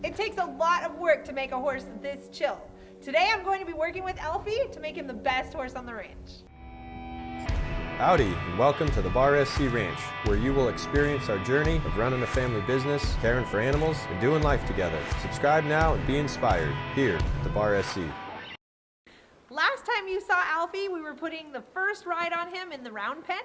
It takes a lot of work to make a horse this chill. Today I'm going to be working with Alfie to make him the best horse on the range. Howdy, and welcome to the Bar SC Ranch, where you will experience our journey of running a family business, caring for animals, and doing life together. Subscribe now and be inspired here at the Bar SC. Last time you saw Alfie, we were putting the first ride on him in the round pen.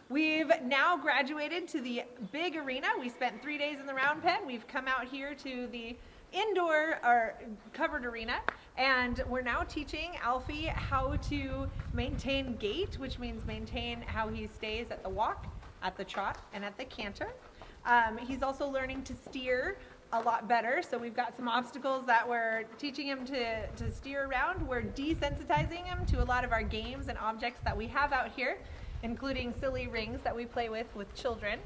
We've now graduated to the big arena. We spent 3 days in the round pen. We've come out here to the indoor or covered arena, and we're now teaching Alfie how to maintain gait, which means maintain how he stays at the walk, at the trot, and at the canter. He's also learning to steer a lot better, so we've got some obstacles that we're teaching him to steer around. We're desensitizing him to a lot of our games and objects that we have out here, including silly rings that we play with children.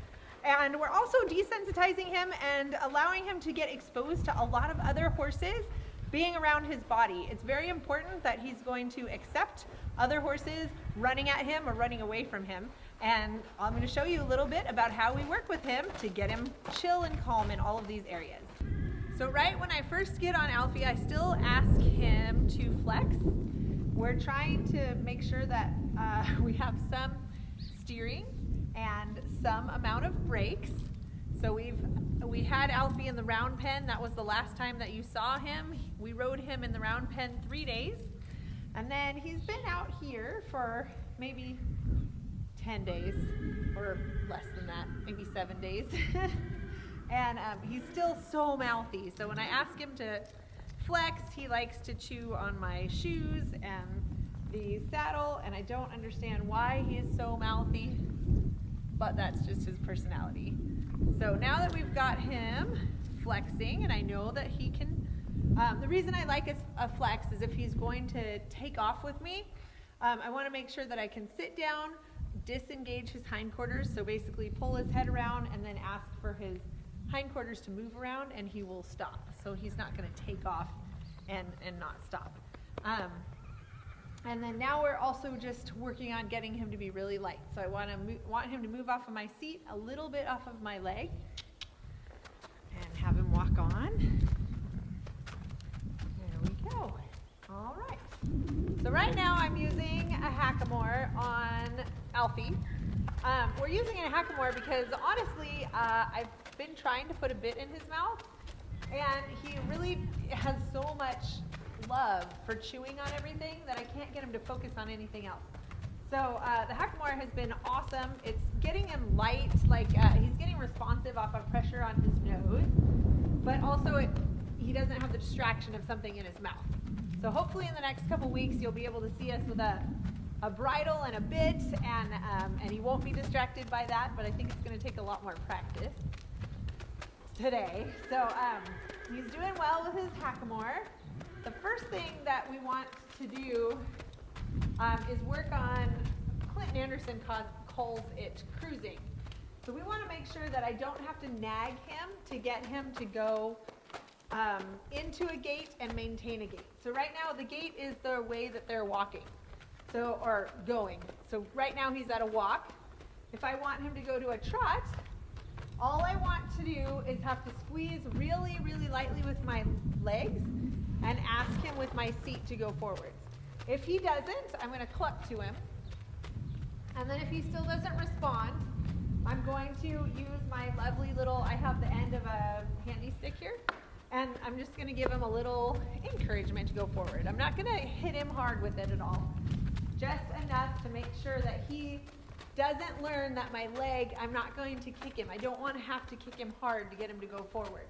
And we're also desensitizing him and allowing him to get exposed to a lot of other horses being around his body. It's very important that he's going to accept other horses running at him or running away from him. And I'm going to show you a little bit about how we work with him to get him chill and calm in all of these areas. So right when I first get on Alfie, I still ask him to flex. We're trying to make sure that we have some steering and some amount of brakes. So we had Alfie in the round pen. That was the last time that you saw him. We rode him in the round pen 3 days. And then he's been out here for maybe 10 days or less than that, maybe 7 days. And he's still so mouthy. So when I ask him to flex, he likes to chew on my shoes and the saddle, and I don't understand why he is so mouthy, but that's just his personality. So now that we've got him flexing, and I know that he can, the reason I like a flex is if he's going to take off with me, I want to make sure that I can sit down, disengage his hindquarters, so basically pull his head around and then ask for his hindquarters to move around, and he will stop. So he's not going to take off and not stop. And then now we're also just working on getting him to be really light. So I want him to move off of my seat, a little bit off of my leg, and have him walk on. There we go. All right. So right now I'm using a hackamore on Alfie. We're using a hackamore because honestly, I've been trying to put a bit in his mouth, and he really has so much love for chewing on everything that I can't get him to focus on anything else. So the hackamore has been awesome. It's getting him light, like he's getting responsive off of pressure on his nose, but also he doesn't have the distraction of something in his mouth. So hopefully in the next couple weeks you'll be able to see us with a bridle and a bit, and he won't be distracted by that, but I think it's going to take a lot more practice today. So he's doing well with his hackamore. The first thing that we want to do is work on, Clinton Anderson calls it cruising. So we want to make sure that I don't have to nag him to get him to go into a gait and maintain a gait. So right now the gait is the way that they're walking, or going. So right now he's at a walk. If I want him to go to a trot, all I want to do is have to squeeze really, really lightly with my legs and ask him with my seat to go forwards. If he doesn't, I'm going to cluck to him. And then if he still doesn't respond, I'm going to use my lovely little, I have the end of a handy stick here, and I'm just going to give him a little encouragement to go forward. I'm not going to hit him hard with it at all. Just enough to make sure that he doesn't learn that my leg, I'm not going to kick him. I don't want to have to kick him hard to get him to go forward.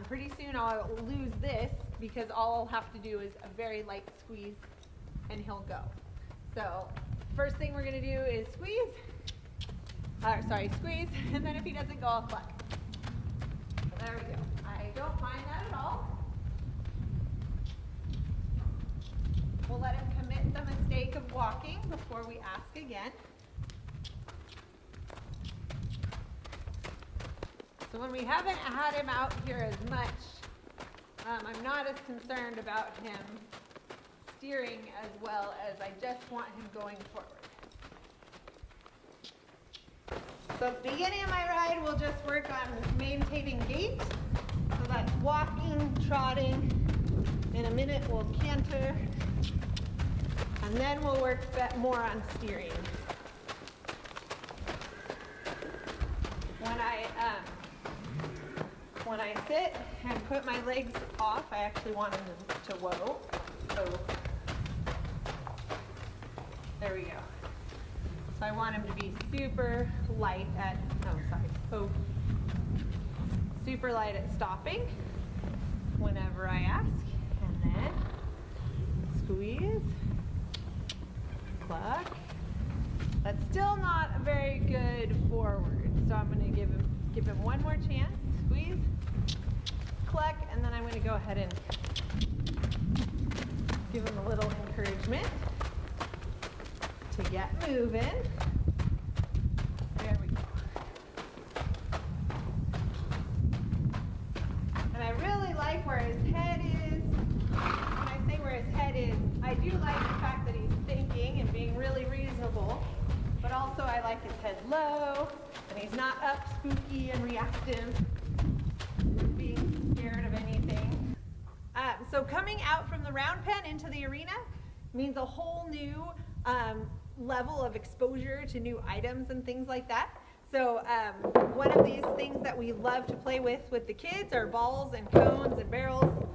Pretty soon I'll lose this because all I'll have to do is a very light squeeze and he'll go. So first thing we're going to do is squeeze, and then if he doesn't go, I'll cluck. So there we go. I don't mind that at all. We'll let him commit the mistake of walking before we ask again. So when we haven't had him out here as much, I'm not as concerned about him steering as well as I just want him going forward. So at the beginning of my ride, we'll just work on maintaining gait so that walking, trotting. In a minute we'll canter, and then we'll work more on steering. When I sit and put my legs off, I actually want them to whoa. So there we go. So I want him to be super light at, super light at stopping whenever I ask. And then squeeze, cluck. That's still not a very good forward. So I'm going to give him one more chance. Squeeze, cluck, and then I'm going to go ahead and give him a little encouragement to get moving. There we go. And I really like where his head is. When I say where his head is, I do like the fact that he's thinking and being really reasonable, but also I like his head low, and he's not up spooky and reactive, being scared of anything. So coming out from the round pen into the arena means a whole new level of exposure to new items and things like that. So one of these things that we love to play with the kids are balls and cones and barrels.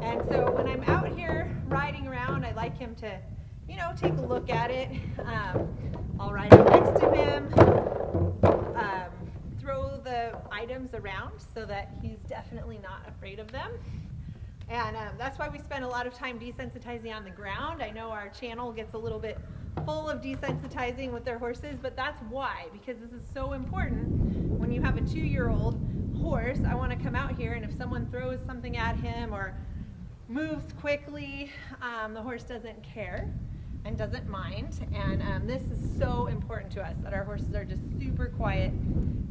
And so when I'm out here riding around, I like him to, take a look at it. I'll ride up next to him, throw the items around so that he's definitely not afraid of them. And that's why we spend a lot of time desensitizing on the ground. I know our channel gets a little bit full of desensitizing with their horses, but that's why, because this is so important. When you have a 2-year-old horse, I want to come out here, and if someone throws something at him or moves quickly, the horse doesn't care and doesn't mind. And this is so important to us, that our horses are just super quiet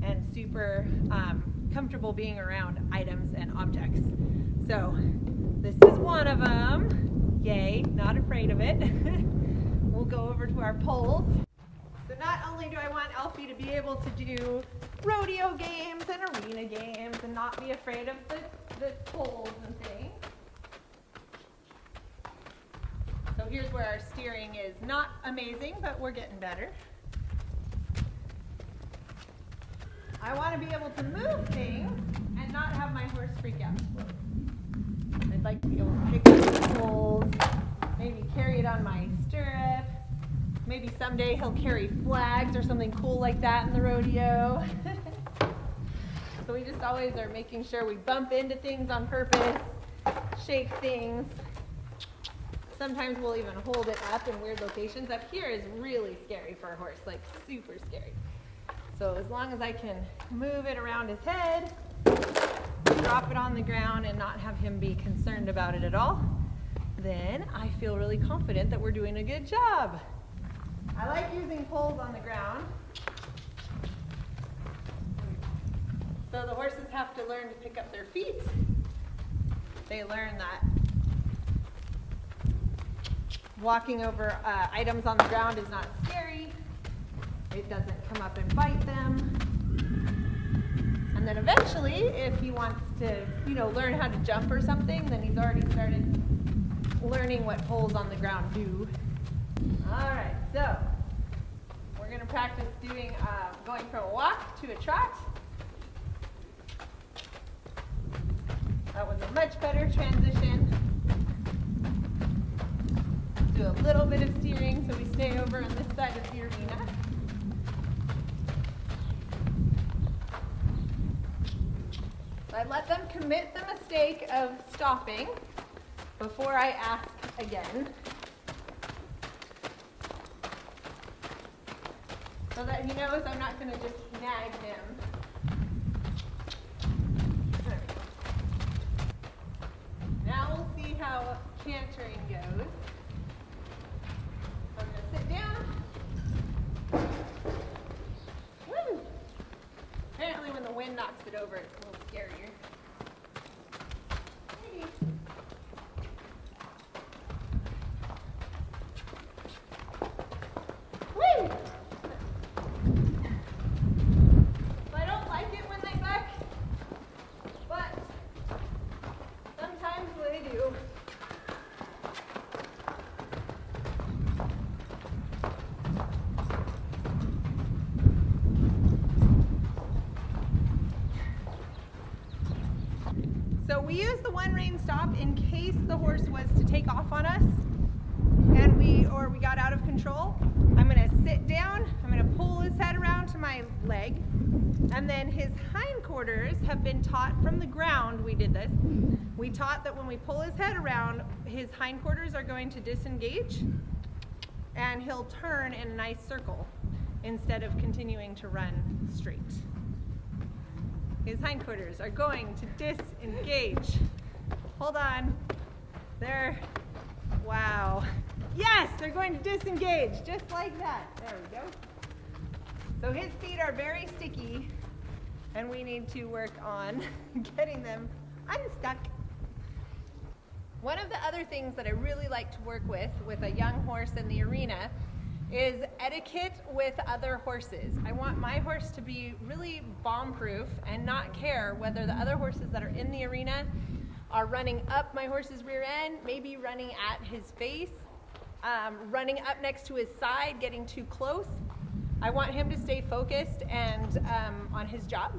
and super comfortable being around items and objects. So this is one of them. Yay, not afraid of it. We'll go over to our poles. So not only do I want Alfie to be able to do rodeo games and arena games and not be afraid of the poles and things. So here's where our steering is not amazing, but we're getting better. I want to be able to move things and not have my horse freak out. I'd like to be able to pick up the poles, maybe carry it on my stirrup. Maybe someday he'll carry flags or something cool like that in the rodeo. So we just always are making sure we bump into things on purpose, shake things. Sometimes we'll even hold it up in weird locations. Up here is really scary for a horse, like super scary. So as long as I can move it around his head, drop it on the ground and not have him be concerned about it at all, then I feel really confident that we're doing a good job. I like using poles on the ground. So the horses have to learn to pick up their feet. They learn that walking over items on the ground is not scary. It doesn't come up and bite them. And then eventually, if he wants to, learn how to jump or something, then he's already started learning what poles on the ground do. All right, so we're going to practice doing going from a walk to a trot. That was a much better transition. Do a little bit of steering so we stay over on this side of the arena. I let them commit the mistake of stopping before I ask again, so that he knows I'm not going to just nag him. There we go. Now we'll see how cantering goes. I'm going to sit down. Woo! Apparently when the wind knocks it over, it's a little scarier. Hey. Woo! I don't like it when they buck, but So we use the one rein stop in case the horse was to take off on us and we got out of control. I'm gonna sit down, I'm gonna pull his head around to my leg, and then his hindquarters have been taught from the ground, we did this. We taught that when we pull his head around, his hindquarters are going to disengage and he'll turn in a nice circle instead of continuing to run straight. His hindquarters are going to disengage. Hold on. There. Wow. Yes, they're going to disengage, just like that. There we go. So his feet are very sticky, and we need to work on getting them unstuck. One of the other things that I really like to work with a young horse in the arena is etiquette with other horses. I want my horse to be really bomb-proof and not care whether the other horses that are in the arena are running up my horse's rear end, maybe running at his face, running up next to his side, getting too close. I want him to stay focused and on his job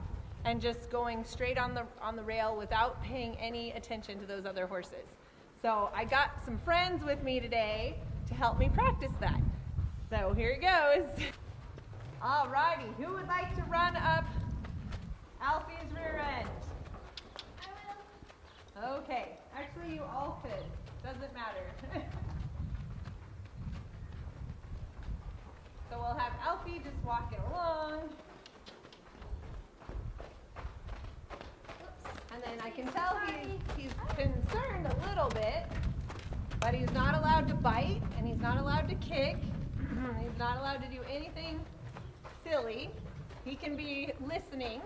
and just going straight on the rail without paying any attention to those other horses. So I got some friends with me today to help me practice that. So here it goes. Alrighty, who would like to run up Alfie's rear end? I will. Okay, actually you all could. Doesn't matter. So we'll have Alfie just walking along. And then I can tell he's concerned a little bit, but he's not allowed to bite and he's not allowed to kick. He's not allowed to do anything silly. He can be listening,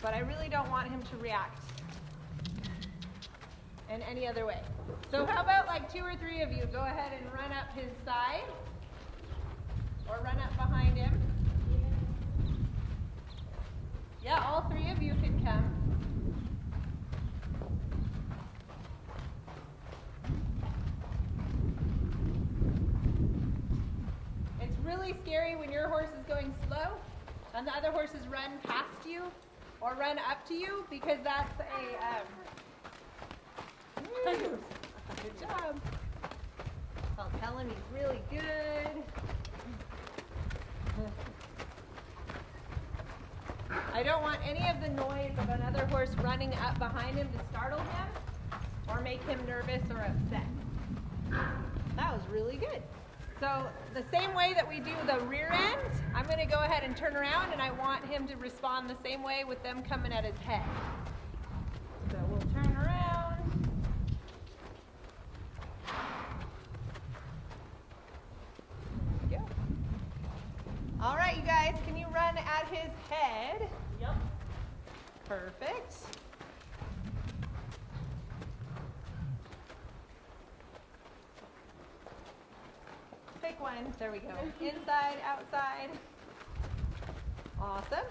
but I really don't want him to react in any other way. So how about like 2 or 3 of you go ahead and run up his side or run up behind him. Yeah, all 3 of you can come. Really scary when your horse is going slow and the other horses run past you or run up to you, because that's good job. I'll tell him he's really good. I don't want any of the noise of another horse running up behind him to startle him or make him nervous or upset. That was really good. So the same way that we do the rear end, I'm going to go ahead and turn around, and I want him to respond the same way with them coming at his head. So we'll turn around. There we go. All right, you guys, can you run at his head? Yep. Perfect. Pick one. There we go. Inside, outside. Awesome.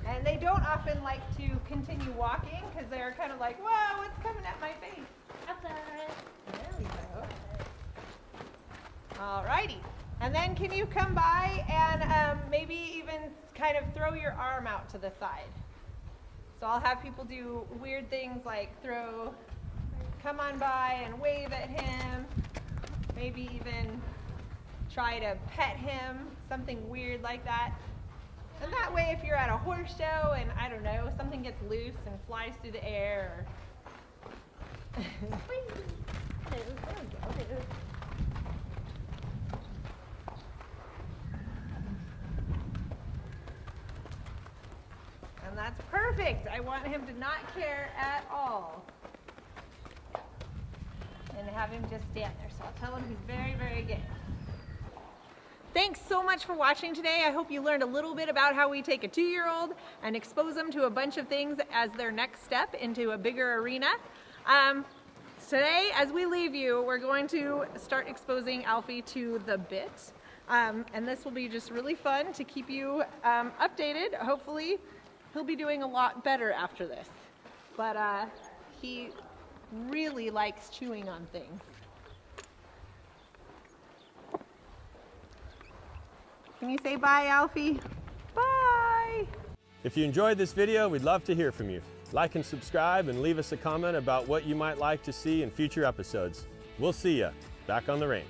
And they don't often like to continue walking because they're kind of like, whoa, what's coming at my face? Outside. There we go. Alrighty. And then can you come by and maybe even kind of throw your arm out to the side? So I'll have people do weird things like come on by and wave at him. Maybe even try to pet him, something weird like that. And that way, if you're at a horse show and, I don't know, something gets loose and flies through the air. And that's perfect. I want him to not care at all. And have him just stand there. So I'll tell him he's very, very good. Thanks so much for watching today. I hope you learned a little bit about how we take a 2-year-old and expose them to a bunch of things as their next step into a bigger arena. Today, as we leave you, we're going to start exposing Alfie to the bit. And this will be just really fun to keep you updated. Hopefully, he'll be doing a lot better after this. But he really likes chewing on things. Can you say bye, Alfie? Bye! If you enjoyed this video, we'd love to hear from you. Like and subscribe and leave us a comment about what you might like to see in future episodes. We'll see you back on the ranch.